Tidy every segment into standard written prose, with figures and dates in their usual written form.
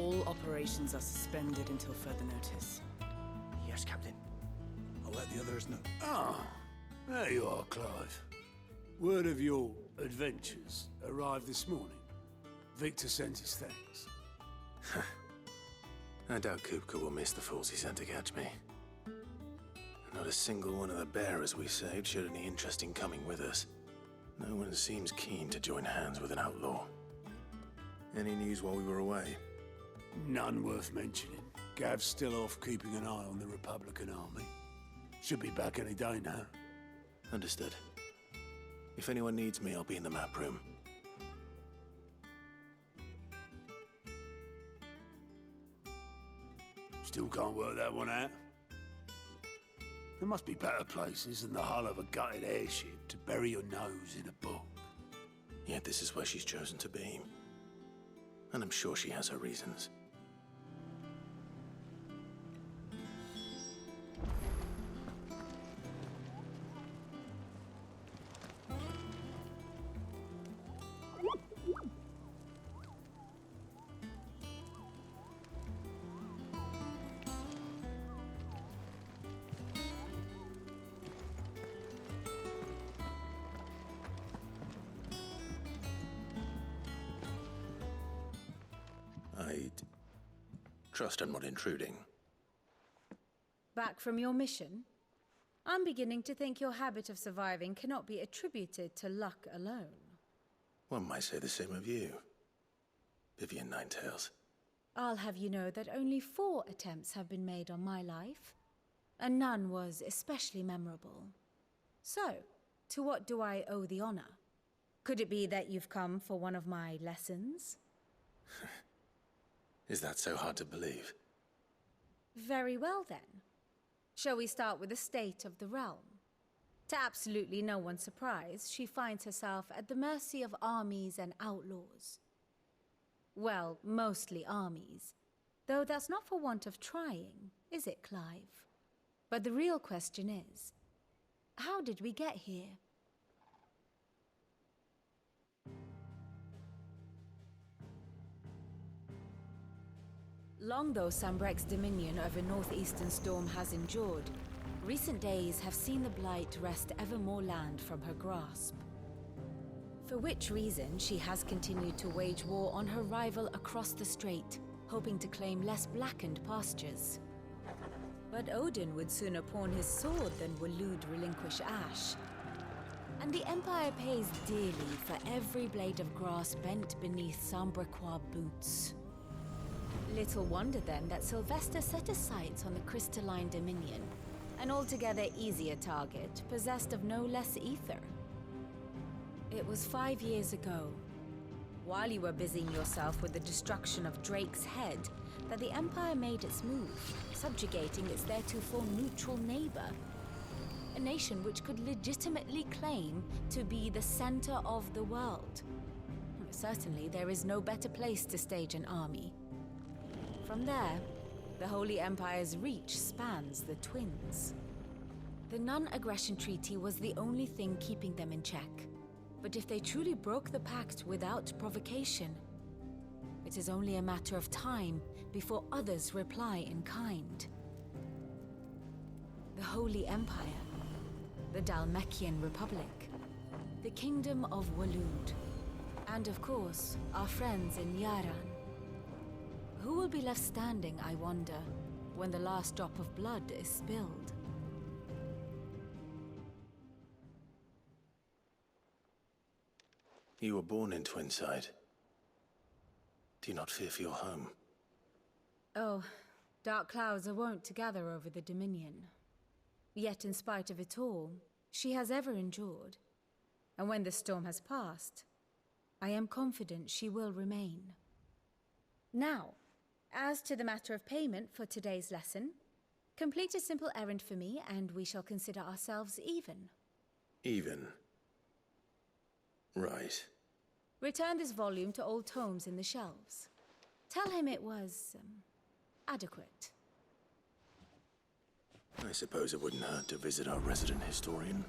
All operations are suspended until further notice. Yes, Captain. I'll let the others know. Ah, there you are, Clive. Word of your adventures arrived this morning. Victor sent his thanks. I doubt Kupka will miss the fools he sent to catch me. Not a single one of the bearers we saved showed any interest in coming with us. No one seems keen to join hands with an outlaw. Any news while we were away? None worth mentioning. Gav's still off keeping an eye on the Republican army. Should be back any day now. Understood. If anyone needs me, I'll be in the map room. Still can't work that one out. There must be better places than the hull of a gutted airship to bury your nose in a book. Yet this is where she's chosen to be. And I'm sure she has her reasons. I'd trust I'm not intruding. Back from your mission? I'm beginning to think your habit of surviving cannot be attributed to luck alone. One might say the same of you, Vivian Ninetails. I'll have you know that only 4 attempts have been made on my life, and none was especially memorable. So, to what do I owe the honor? Could it be that you've come for one of my lessons? Is that so hard to believe? Very well then. Shall we start with the state of the realm? To absolutely no one's surprise, she finds herself at the mercy of armies and outlaws. Well, mostly armies. Though that's not for want of trying, is it, Clive? But the real question is, how did we get here? Long though Sambrek's dominion over northeastern Storm has endured, recent days have seen the Blight wrest ever more land from her grasp. For which reason she has continued to wage war on her rival across the strait, hoping to claim less blackened pastures. But Odin would sooner pawn his sword than Waloed relinquish Ash. And the Empire pays dearly for every blade of grass bent beneath Sambrequois boots. Little wonder then that Sylvester set his sights on the Crystalline Dominion, an altogether easier target, possessed of no less ether. It was 5 years ago, while you were busying yourself with the destruction of Drake's Head, that the Empire made its move, subjugating its theretofore neutral neighbor. A nation which could legitimately claim to be the center of the world. Certainly, there is no better place to stage an army. From there, the Holy Empire's reach spans the Twins. The non-aggression treaty was the only thing keeping them in check. But if they truly broke the pact without provocation, it is only a matter of time before others reply in kind. The Holy Empire, the Dhalmekian Republic, the Kingdom of Waloed, and of course, our friends in Yaran. Who will be left standing, I wonder, when the last drop of blood is spilled? You were born in Twinside. Do you not fear for your home? Oh, dark clouds are wont to gather over the Dominion. Yet in spite of it all, she has ever endured. And when the storm has passed, I am confident she will remain. Now, as to the matter of payment for today's lesson, complete a simple errand for me and we shall consider ourselves even. Even? Right. Return this volume to old tomes in the shelves. Tell him it was, adequate. I suppose it wouldn't hurt to visit our resident historian.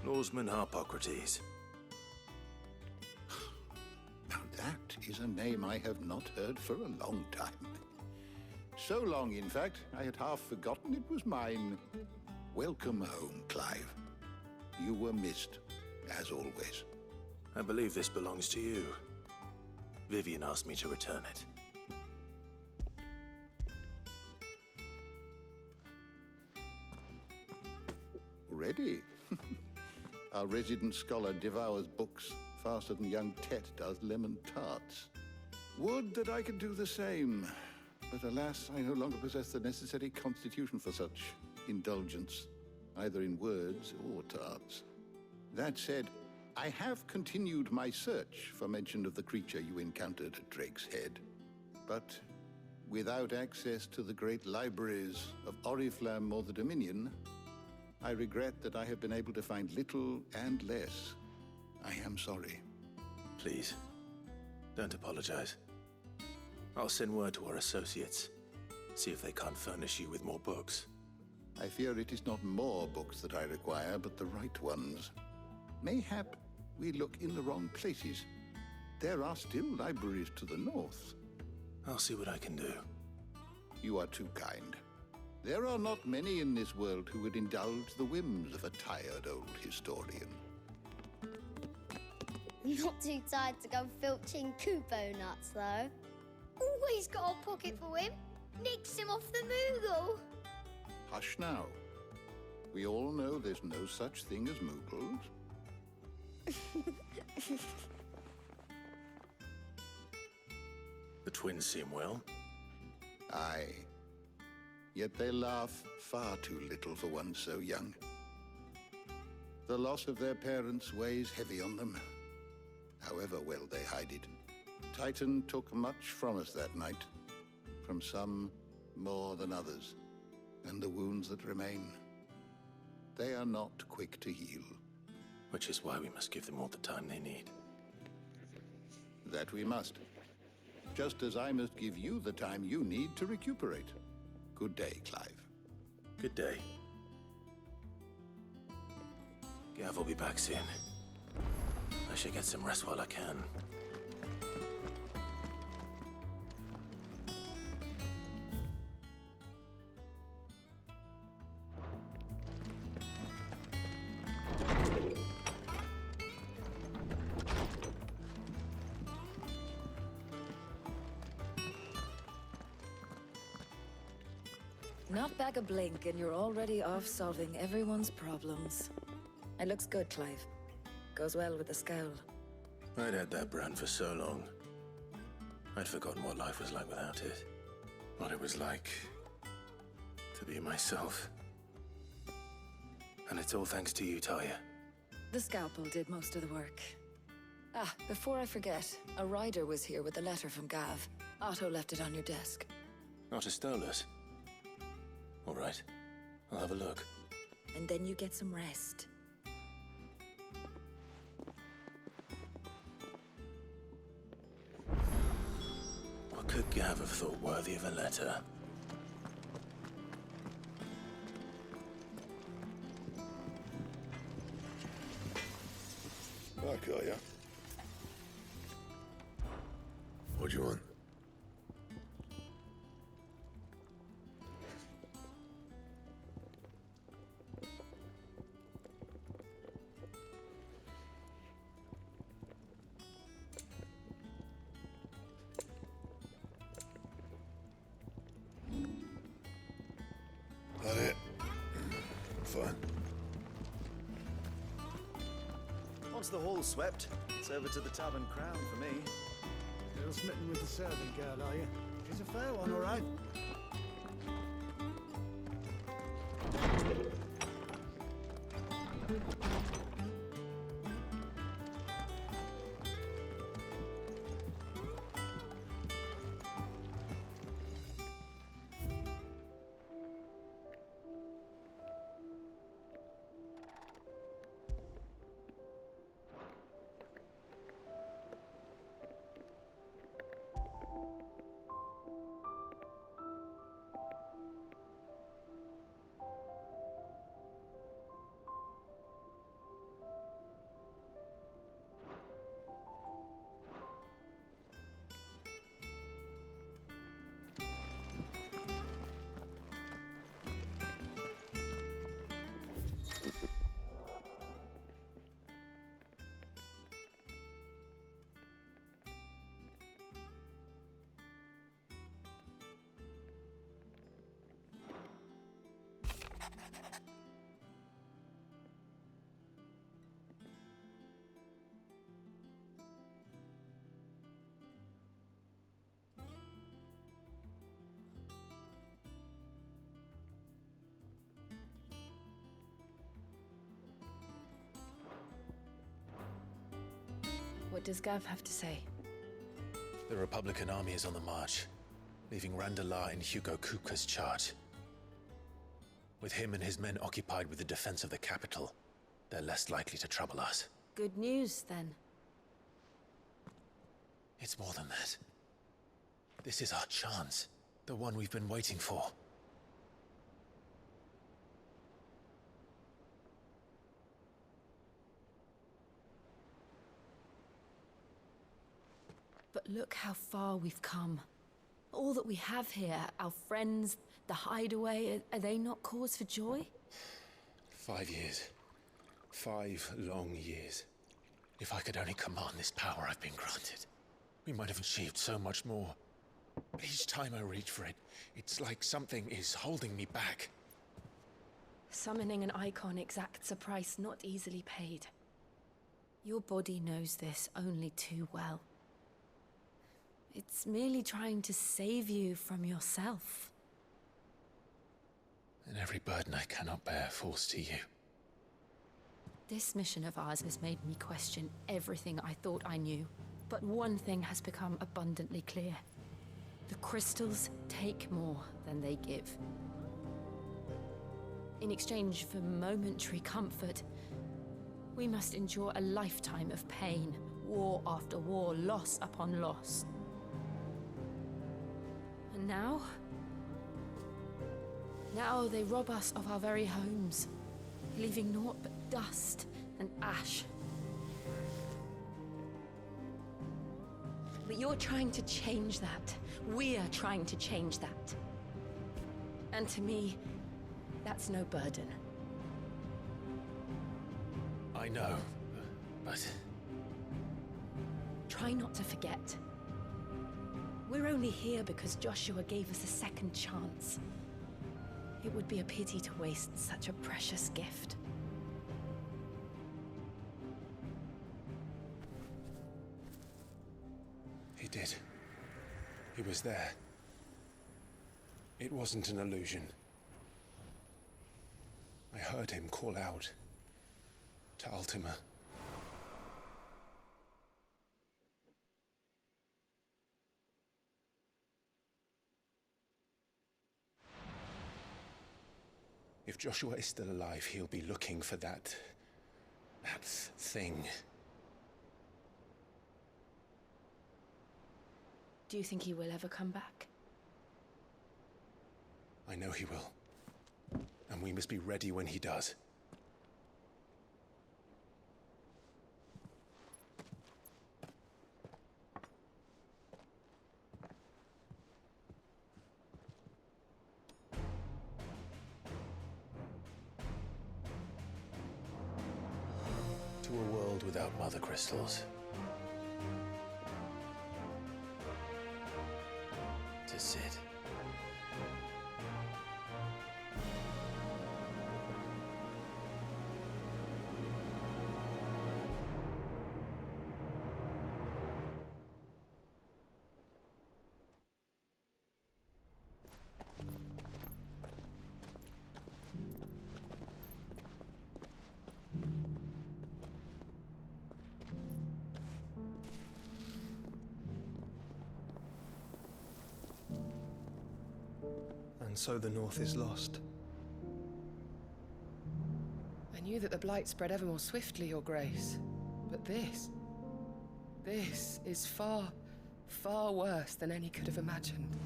Norseman Harpocrates. Now that is a name I have not heard for a long time. So long, in fact, I had half forgotten it was mine. Welcome home, Clive. You were missed, as always. I believe this belongs to you. Vivian asked me to return it. Already? Our resident scholar devours books faster than young Tet does lemon tarts. Would that I could do the same. But alas, I no longer possess the necessary constitution for such indulgence, either in words or tarts. That said, I have continued my search for mention of the creature you encountered at Drake's Head. But without access to the great libraries of Oriflamme or the Dominion, I regret that I have been able to find little and less. I am sorry. Please, don't apologize. I'll send word to our associates. See if they can't furnish you with more books. I fear it is not more books that I require, but the right ones. Mayhap we look in the wrong places. There are still libraries to the north. I'll see what I can do. You are too kind. There are not many in this world who would indulge the whims of a tired old historian. Not too tired to go filching Kupo nuts, though. Always got a pocket for him. Nicks him off the Moogle. Hush now. We all know there's no such thing as Moogles. The twins seem well. Aye. Yet they laugh far too little for one so young. The loss of their parents weighs heavy on them, however well they hide it. Titan took much from us that night, from some more than others, and the wounds that remain, they are not quick to heal. Which is why we must give them all the time they need. That we must. Just as I must give you the time you need to recuperate. Good day, Clive. Good day. Gav will be back soon. I should get some rest while I can. Not back a blink and you're already off solving everyone's problems. It looks good, Clive. Goes well with the scowl. I'd had that brand for so long. I'd forgotten what life was like without it. What it was like to be myself. And it's all thanks to you, Talia. The scalpel did most of the work. Ah, before I forget, a rider was here with a letter from Gav. Otto left it on your desk. Not a Stolas. All right. I'll have a look. And then you get some rest. What could Gav have thought worthy of a letter? Back, are ya? What do you want? That it? Fine. Once the hall's swept, it's over to the Tavern Crown for me. Still smitten with the servant girl, are you? She's a fair one, all right. does Gav have to say? The Republican army is on the march, leaving Randalar in Hugo Kupka's charge. With him and his men occupied with the defense of the capital, they're less likely to trouble us. Good news, then. It's more than that. This is our chance. The one we've been waiting for. But look how far we've come. All that we have here, our friends, the hideaway, are they not cause for joy? 5 years. 5 long years. If I could only command this power I've been granted, we might have achieved so much more. But each time I reach for it, it's like something is holding me back. Summoning an icon exacts a price not easily paid. Your body knows this only too well. It's merely trying to save you from yourself. And every burden I cannot bear falls to you. This mission of ours has made me question everything I thought I knew. But one thing has become abundantly clear. The crystals take more than they give. In exchange for momentary comfort, we must endure a lifetime of pain, war after war, loss upon loss. And now? Now they rob us of our very homes, leaving naught but dust and ash. But you're trying to change that. We're trying to change that. And to me, that's no burden. I know, but... Try not to forget. We're only here because Joshua gave us a second chance. It would be a pity to waste such a precious gift. He did. He was there. It wasn't an illusion. I heard him call out to Ultima. If Joshua is still alive, he'll be looking for that thing. Do you think he will ever come back? I know he will. And we must be ready when he does. To a world without mother crystals. To Sid. And so the North is lost. I knew that the Blight spread ever more swiftly, Your Grace. But this is far, far worse than any could have imagined.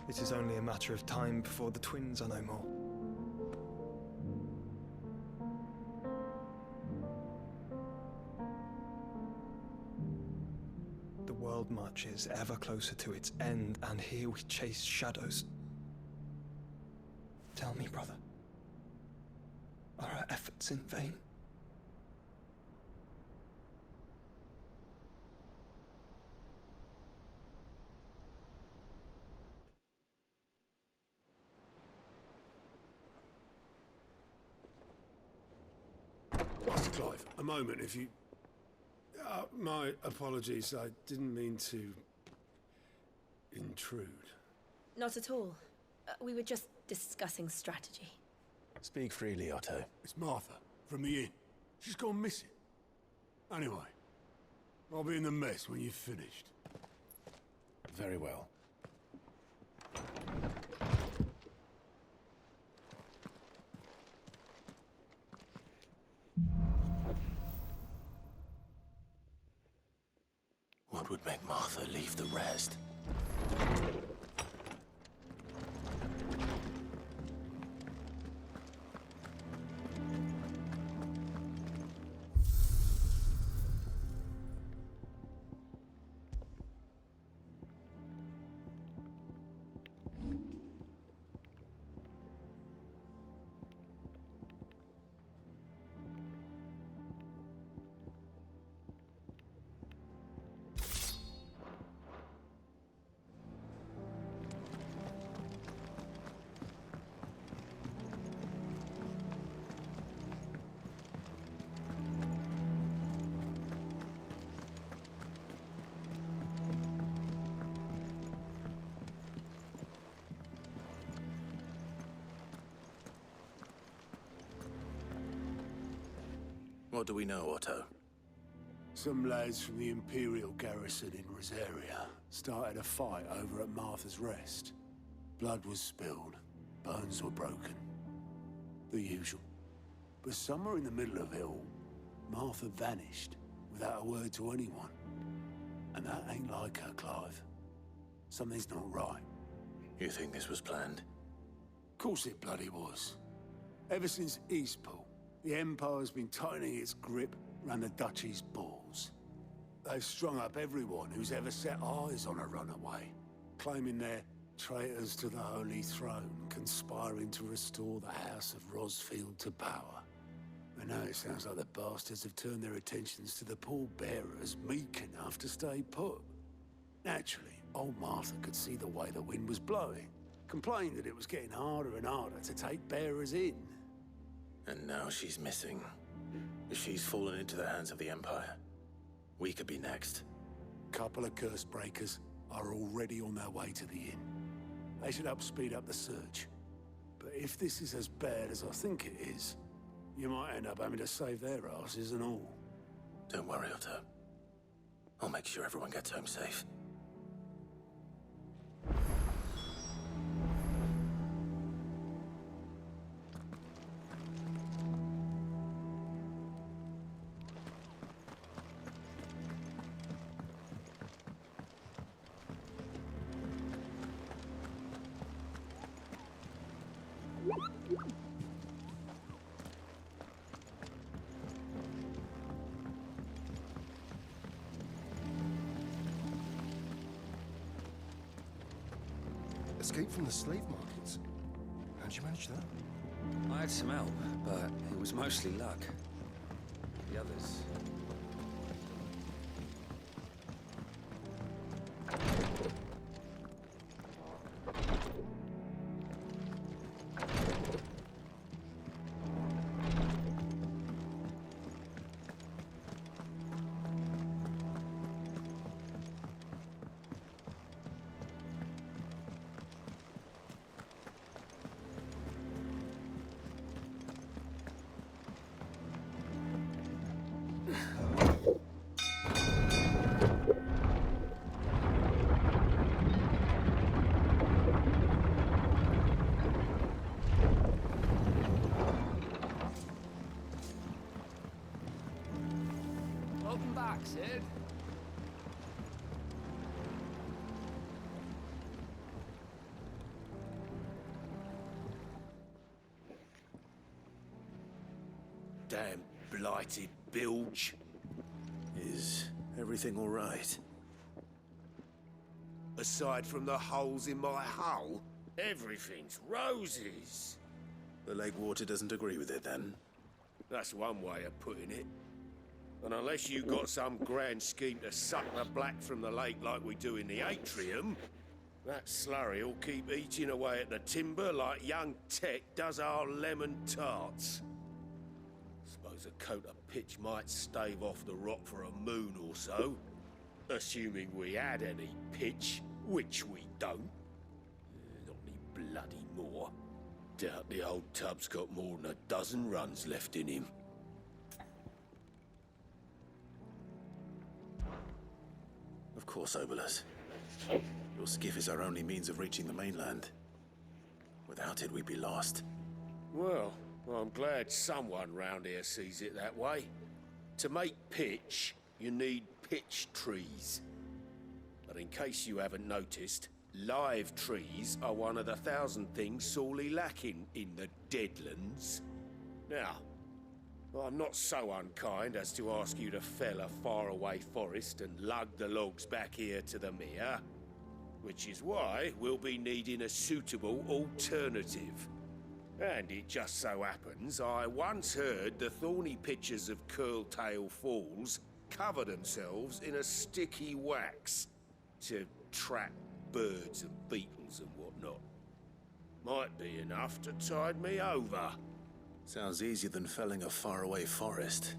It is only a matter of time before the twins are no more. The world marches ever closer to its end, and here we chase shadows. Tell me, brother, are our efforts in vain? Master Clive, a moment, if you... my apologies, I didn't mean to... intrude. Not at all. We were just discussing strategy. Speak freely, Otto. It's Martha, from the inn. She's gone missing. Anyway, I'll be in the mess when you've finished. Very well. What would make Martha leave the rest? What do we know, Otto? Some lads from the Imperial garrison in Rosaria started a fight over at Martha's Rest. Blood was spilled, bones were broken. The usual. But somewhere in the middle of it all, Martha vanished without a word to anyone. And that ain't like her, Clive. Something's not right. You think this was planned? Of course it bloody was. Ever since Eastpool, the Empire's been tightening its grip round the Duchy's balls. They've strung up everyone who's ever set eyes on a runaway, claiming they're traitors to the Holy Throne, conspiring to restore the House of Rosfield to power. And now it sounds like the bastards have turned their attentions to the pallbearers meek enough to stay put. Naturally, old Martha could see the way the wind was blowing, complained that it was getting harder and harder to take bearers in. And now she's missing. If she's fallen into the hands of the Empire, we could be next. Couple of curse breakers are already on their way to the inn. They should help speed up the search. But if this is as bad as I think it is, you might end up having to save their asses and all. Don't worry, Otto. I'll make sure everyone gets home safe. Escape from the slave markets. How'd you manage that? I had some help, but it was mostly luck. The others... Welcome back, Sid. Damn blighted bilge. Is everything all right? Aside from the holes in my hull, everything's roses. The lake water doesn't agree with it, then? That's one way of putting it. And unless you got some grand scheme to suck the black from the lake like we do in the atrium, that slurry'll keep eating away at the timber like young Tech does our lemon tarts. Suppose a coat of pitch might stave off the rot for a moon or so, assuming we had any pitch, which we don't. Not any bloody more. Doubt the old tub's got more than a dozen runs left in him. course, Obolus. Your skiff is our only means of reaching the mainland. Without it, we'd be lost. Well, I'm glad someone round here sees it that way. To make pitch, you need pitch trees. But in case you haven't noticed, live trees are one of the 1,000 things sorely lacking in the Deadlands. Now, I'm not so unkind as to ask you to fell a faraway forest and lug the logs back here to the mere, which is why we'll be needing a suitable alternative. And it just so happens I once heard the thorny pitchers of Curltail Falls cover themselves in a sticky wax to trap birds and beetles and whatnot. Might be enough to tide me over. Sounds easier than felling a faraway forest.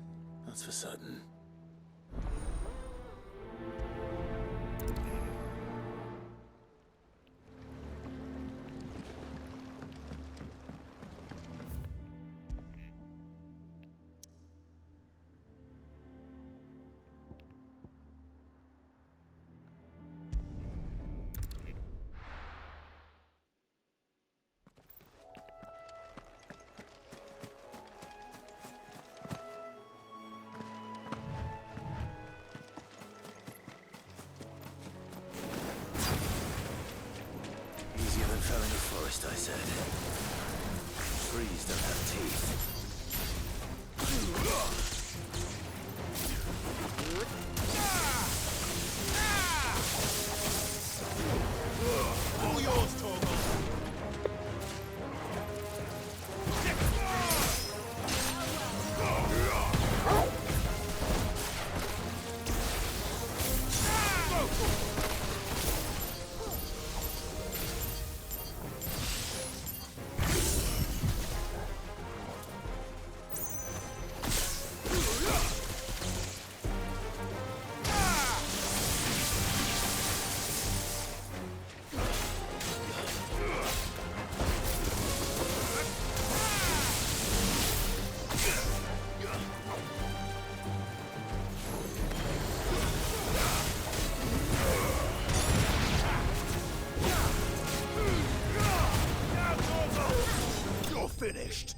That's for certain. Easier than felling a forest, I said. Trees don't have teeth. All yours, Torgal! You're finished.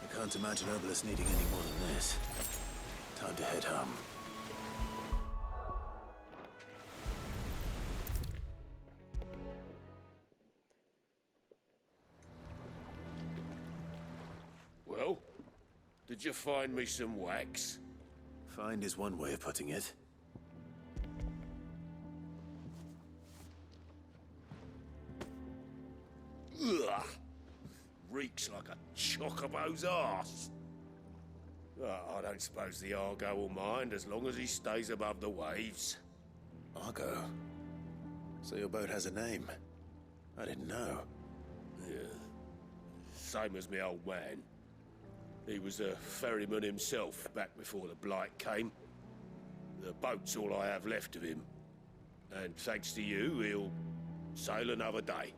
I can't imagine Obolus needing any more than this. Time to head home. Well, did you find me some wax? Find is one way of putting it. Ugh! Reeks like a chocobo's arse. I don't suppose the Argo will mind as long as he stays above the waves. Argo? So your boat has a name? I didn't know. Yeah. Same as me old man. He was a ferryman himself back before the Blight came. The boat's all I have left of him. And thanks to you, he'll sail another day.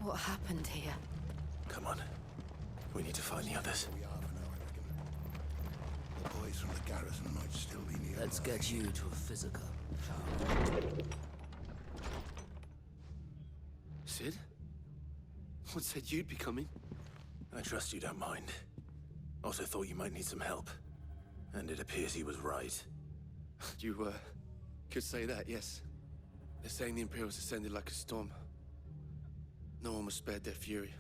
What happened here? Come on. We need to find the others. The boys from the garrison might still be near. Let's get you to a physical. Sid? What said you'd be coming? I trust you don't mind. Also thought you might need some help. And it appears he was right. You, could say that, yes. They're saying the Imperials ascended like a storm. No one was spared their fury.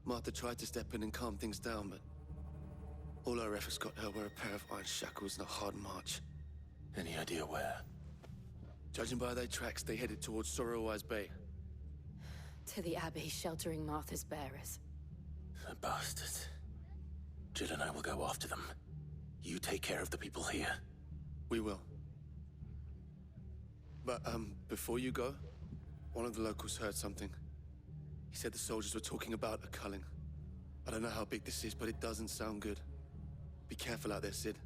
Martha tried to step in and calm things down, but all our efforts got her were a pair of iron shackles and a hard march. Any idea where? Judging by their tracks, they headed towards Sorrowwise Bay. To the Abbey sheltering Martha's bearers. The bastards. Jill and I will go after them. You take care of the people here. We will. But, before you go, one of the locals heard something. He said the soldiers were talking about a culling. I don't know how big this is, but it doesn't sound good. Be careful out there, Sid.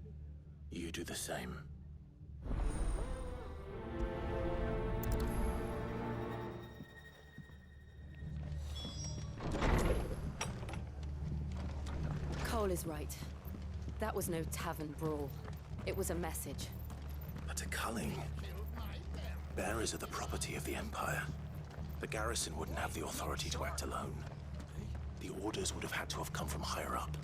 You do the same. Cole is right. That was no tavern brawl. It was a message. But a culling? Bearers are the property of the Empire. The garrison wouldn't have the authority to act alone. The orders would have had to have come from higher up.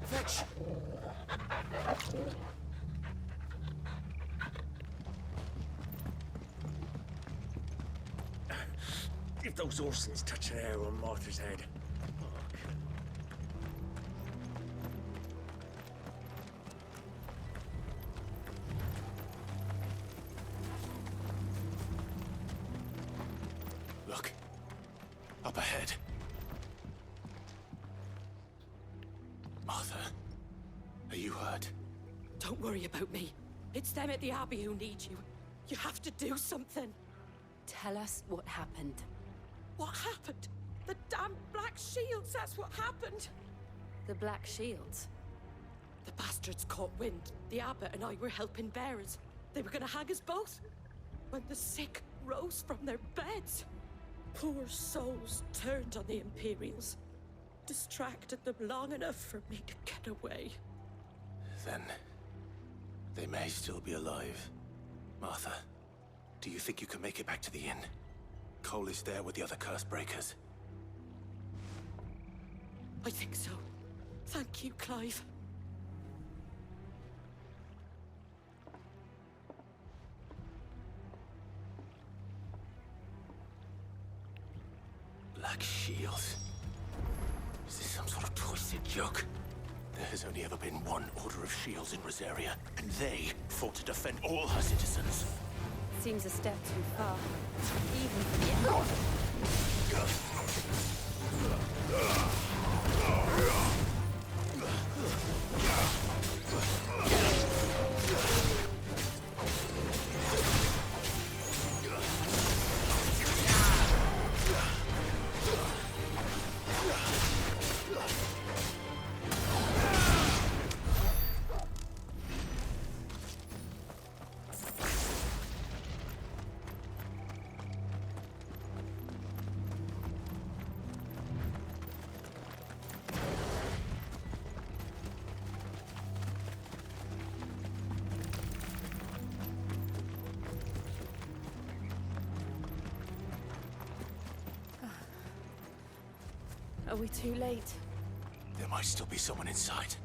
Fetch! If those Orsons touch an arrow on Martha's head. Look. Up ahead. Martha, are you hurt? Don't worry about me. It's them at the Abbey who need you. You have to do something. Tell us what happened. What happened? The damn Black Shields, that's what happened. The Black Shields? The bastards caught wind. The Abbot and I were helping bearers. They were gonna hang us both. When the sick rose from their beds. Poor souls turned on the Imperials. Distracted them long enough for me to get away. Then, they may still be alive. Martha, do you think you can make it back to the inn? Cole is there with the other curse breakers. I think so. Thank you, Clive. Black Shields? Is this some sort of twisted joke? There has only ever been one Order of Shields in Rosaria, and they fought to defend all her citizens. Seems a step too far. Even for the Empire. Are we too late? There might still be someone inside.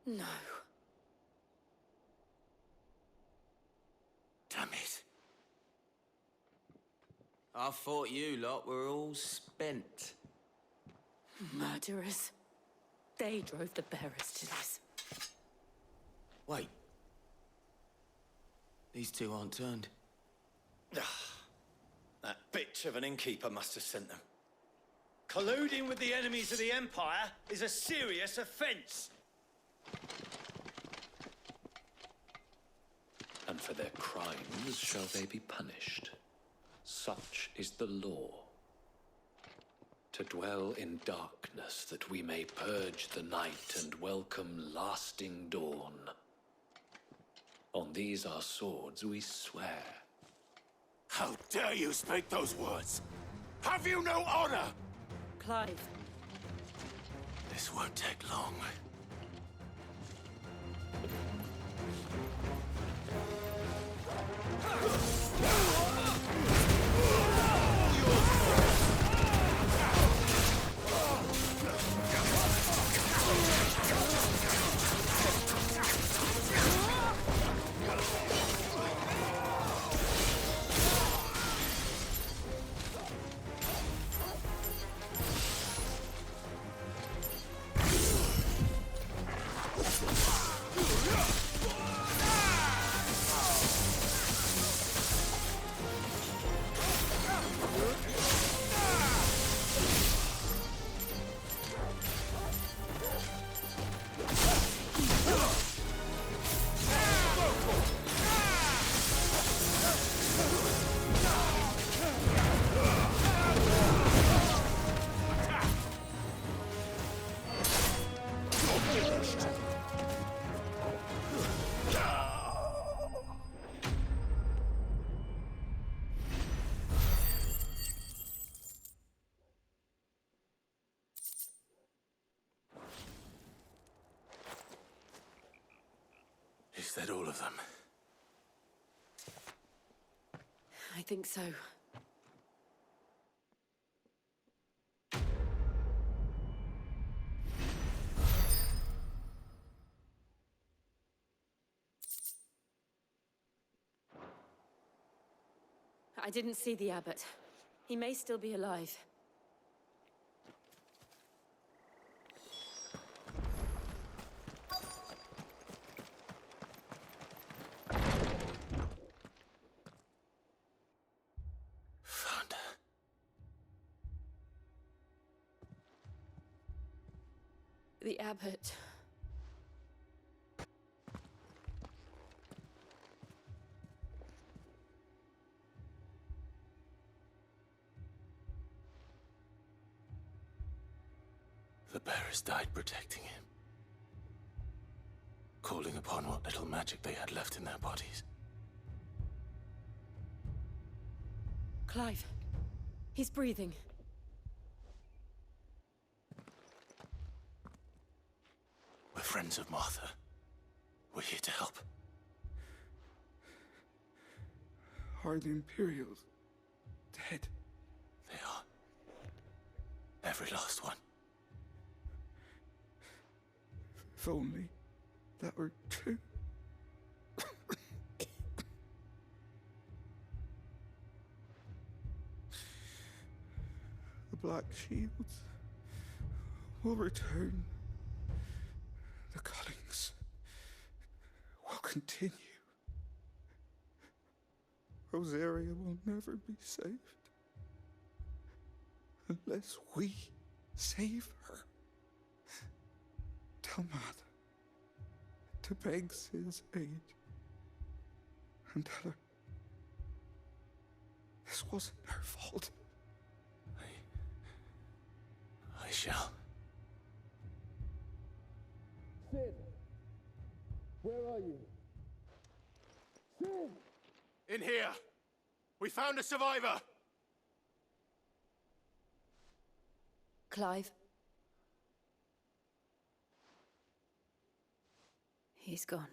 No. Damn it. I thought you lot were all spent. Murderers. They drove the bearers to this. Wait. These two aren't turned. That bitch of an innkeeper must have sent them. Colluding with the enemies of the Empire is a serious offense. And for their crimes shall they be punished. Such is the law. To dwell in darkness that we may purge the night and welcome lasting dawn. On these our swords we swear. How dare you speak those words? Have you no honor? Clive. This won't take long. Is that all of them? I think so. I didn't see the abbot. He may still be alive. Found her. The abbot. The bearers died protecting him. Calling upon what little magic they had left in their bodies. Clive. He's breathing. We're friends of Martha. We're here to help. Are the Imperials dead? They are. Every last one. If only that were true. The Black Shields will return. The cuttings will continue. Rosaria will never be saved unless we save her. Tell Mother to beg Sid's aid and tell her this wasn't her fault. I shall. Sid, where are you? Sid! In here! We found a survivor! Clive. He's gone.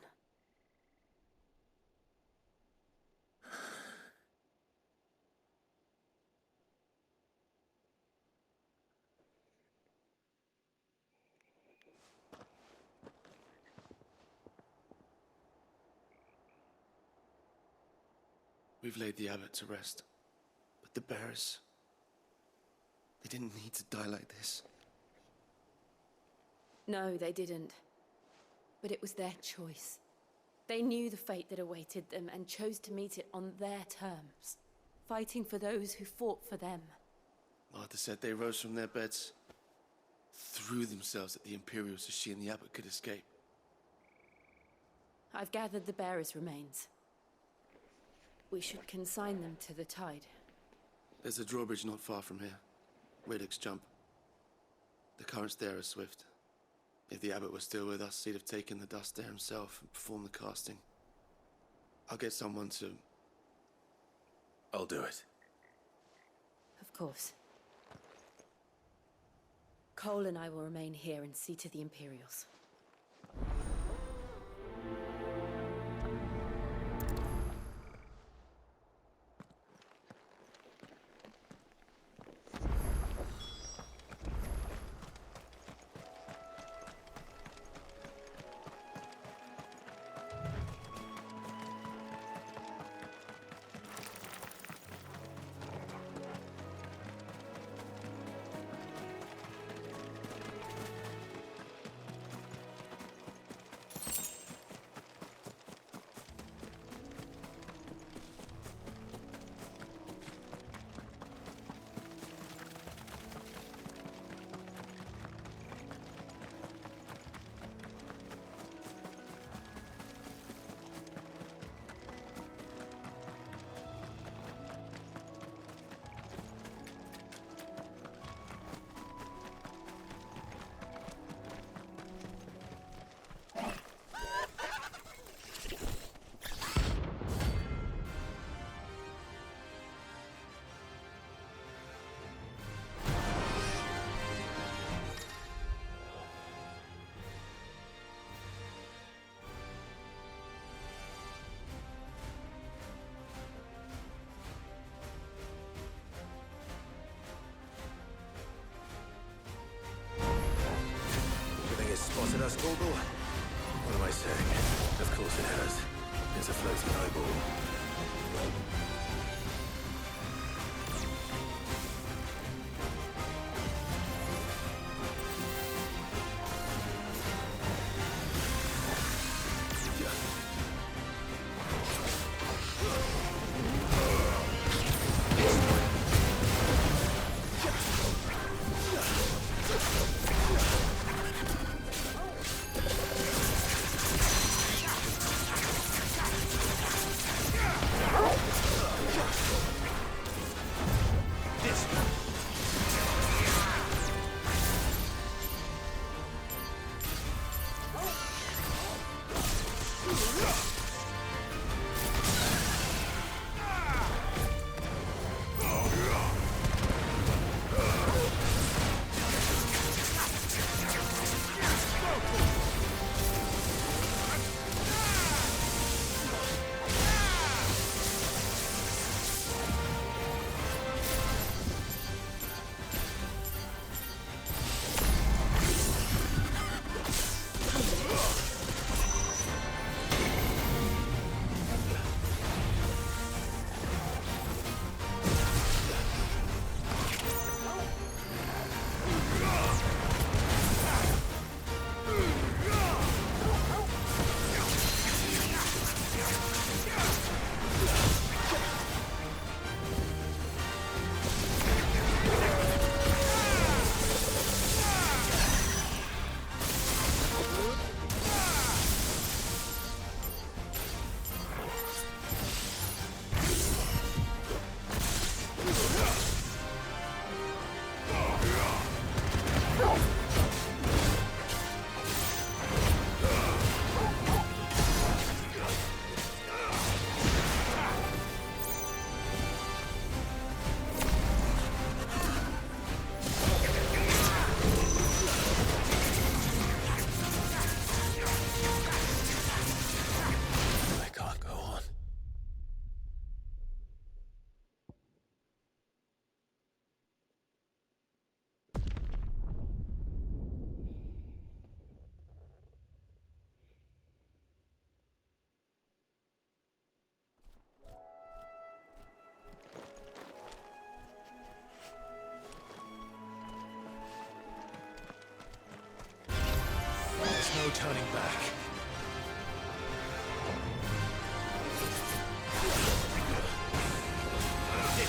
We've laid the abbot to rest. But the bearers... they didn't need to die like this. No, they didn't. But it was their choice. They knew the fate that awaited them and chose to meet it on their terms. fighting for those who fought for them. Martha said they rose from their beds, threw themselves at the Imperials so she and the Abbot could escape. I've gathered the bearers' remains. We should consign them to the tide. There's a drawbridge not far from here. Radix Jump. The currents there are swift. If the Abbot was still with us, he'd have taken the dust there himself and performed the casting. I'll get someone to... I'll do it. Of course. Cole and I will remain here and see to the Imperials. Spotted us, Corporal? What am I saying? Of course it has. It's a floating eyeball. No turning back. This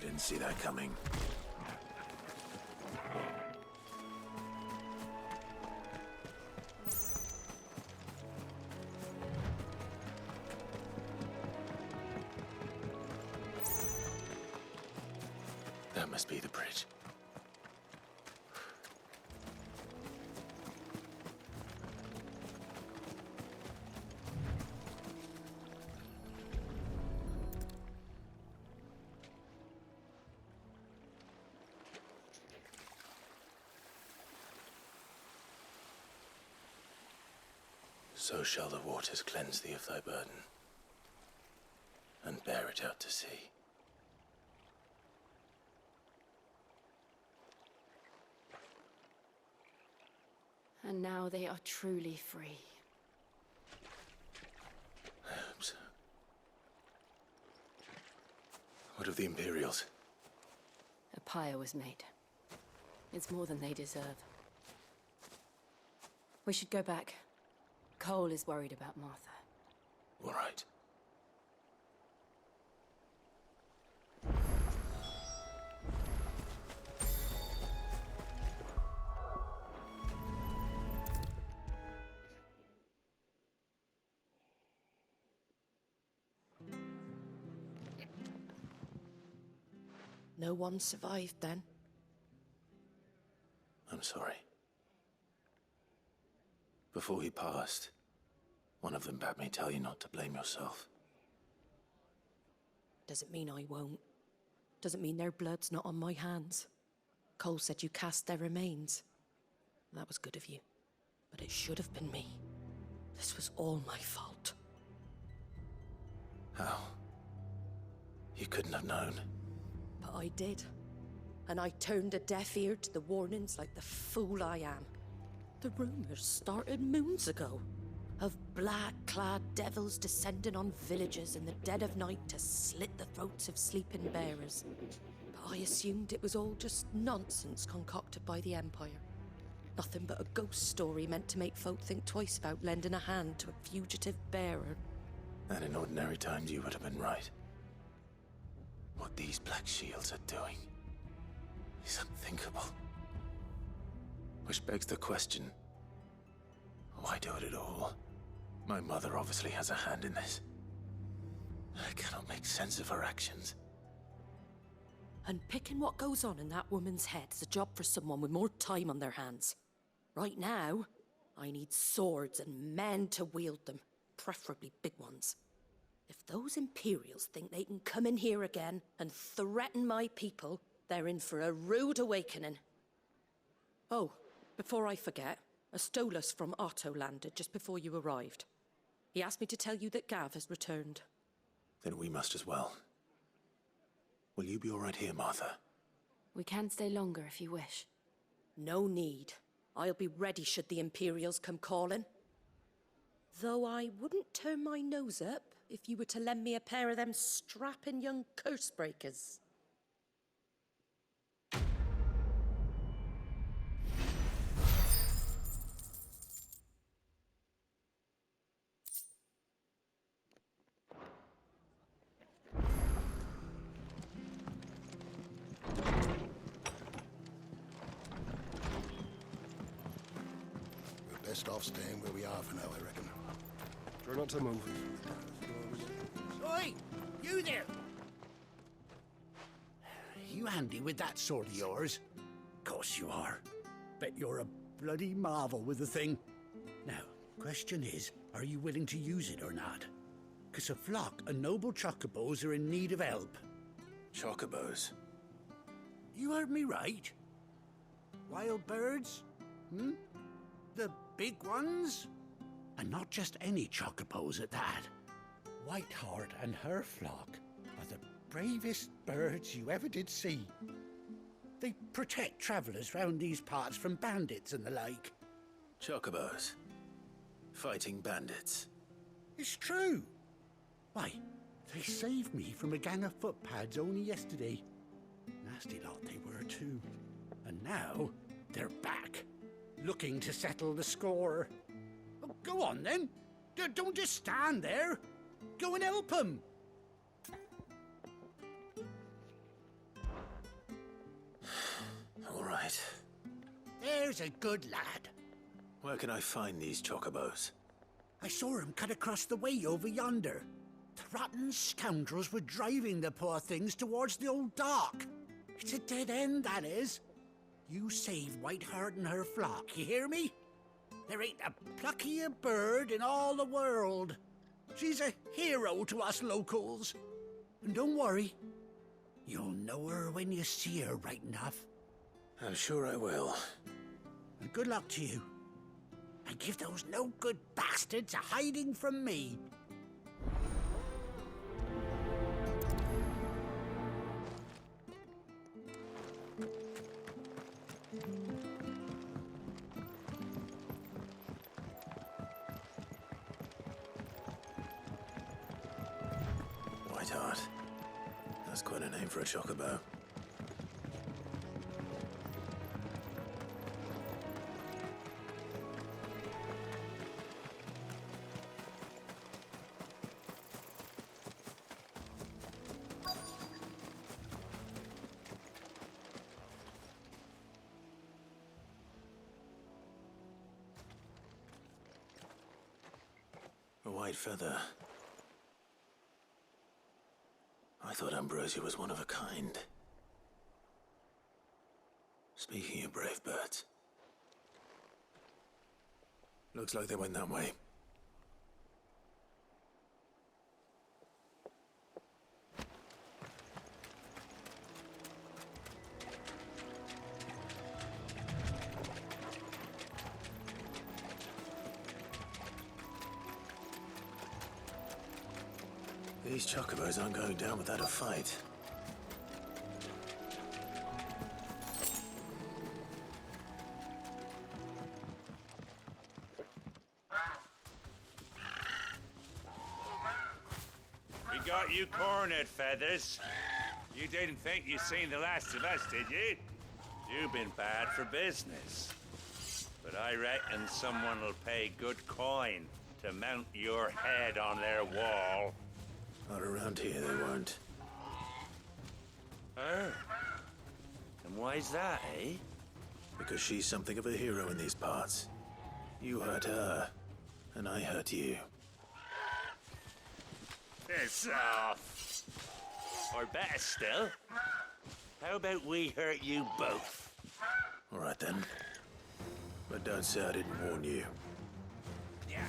You didn't see that coming. That must be the bridge. So shall the waters cleanse thee of thy burden, and bear it out to sea. And now they are truly free. I hope so. What of the Imperials? A pyre was made. It's more than they deserve. We should go back. Cole is worried about Martha. All right. No one survived then? I'm sorry. Before he passed, one of them bade me tell you not to blame yourself. Doesn't mean I won't. Doesn't mean their blood's not on my hands. Cole said you cast their remains. That was good of you. But it should have been me. This was all my fault. How? You couldn't have known. But I did. And I turned a deaf ear to the warnings like the fool I am. The rumors started moons ago. Of black-clad devils descending on villages in the dead of night to slit the throats of sleeping bearers. But I assumed it was all just nonsense concocted by the Empire. Nothing but a ghost story meant to make folk think twice about lending a hand to a fugitive bearer. And in ordinary times you would have been right. What these Black Shields are doing is unthinkable. Which begs the question, why do it at all? My mother obviously has a hand in this. I cannot make sense of her actions. Unpicking what goes on in that woman's head is a job for someone with more time on their hands. Right now, I need swords and men to wield them, preferably big ones. If those Imperials think they can come in here again and threaten my people, they're in for a rude awakening. Oh, before I forget, a Stolas from Otto landed just before you arrived. He asked me to tell you that Gav has returned. Then we must as well. Will you be all right here, Martha? We can stay longer if you wish. No need. I'll be ready should the Imperials come calling. Though I wouldn't turn my nose up if you were to lend me a pair of them strapping young curse breakers. We're best off staying where we are for now, I reckon. Try not to move. Oi! You there! You handy with that sword of yours? Course you are. Bet you're a bloody marvel with the thing. Now, question is, are you willing to use it or not? 'Cause a flock of noble chocobos are in need of help. Chocobos? You heard me right. Wild birds? Hmm? The big ones? And not just any chocobos at that. Whiteheart and her flock are the bravest birds you ever did see. They protect travellers round these parts from bandits and the like. Chocobos? Fighting bandits? It's true. Why, they saved me from a gang of footpads only yesterday. Nasty lot they were too. And now they're back, looking to settle the score. Oh, go on then. Don't just stand there. Go and help them. right. There's a good lad. Where can I find these chocobos? I saw him cut across the way over yonder. The rotten scoundrels were driving the poor things towards the old dock. It's a dead end, that is. You save Whiteheart and her flock, you hear me? There ain't a pluckier bird in all the world. She's a hero to us locals. And don't worry, you'll know her when you see her right enough. I'm sure I will. And good luck to you. And give those no-good bastards a hiding from me. Whiteheart. That's quite a name for a chocobo. A white feather. I thought Ambrosia was one of a kind. Speaking of brave birds. Looks like they went that way. These chocobos aren't going down without a fight. We got you cornered, Feathers. You didn't think you'd seen the last of us, did you? You've been bad for business. But I reckon someone will pay good coin to mount your head on their wall. Not around here, they won't. Oh. And why's that, eh? Because she's something of a hero in these parts. You hurt her, and I hurt you. Piss off. Or better still, how about we hurt you both? All right then. But don't say I didn't warn you. Yeah.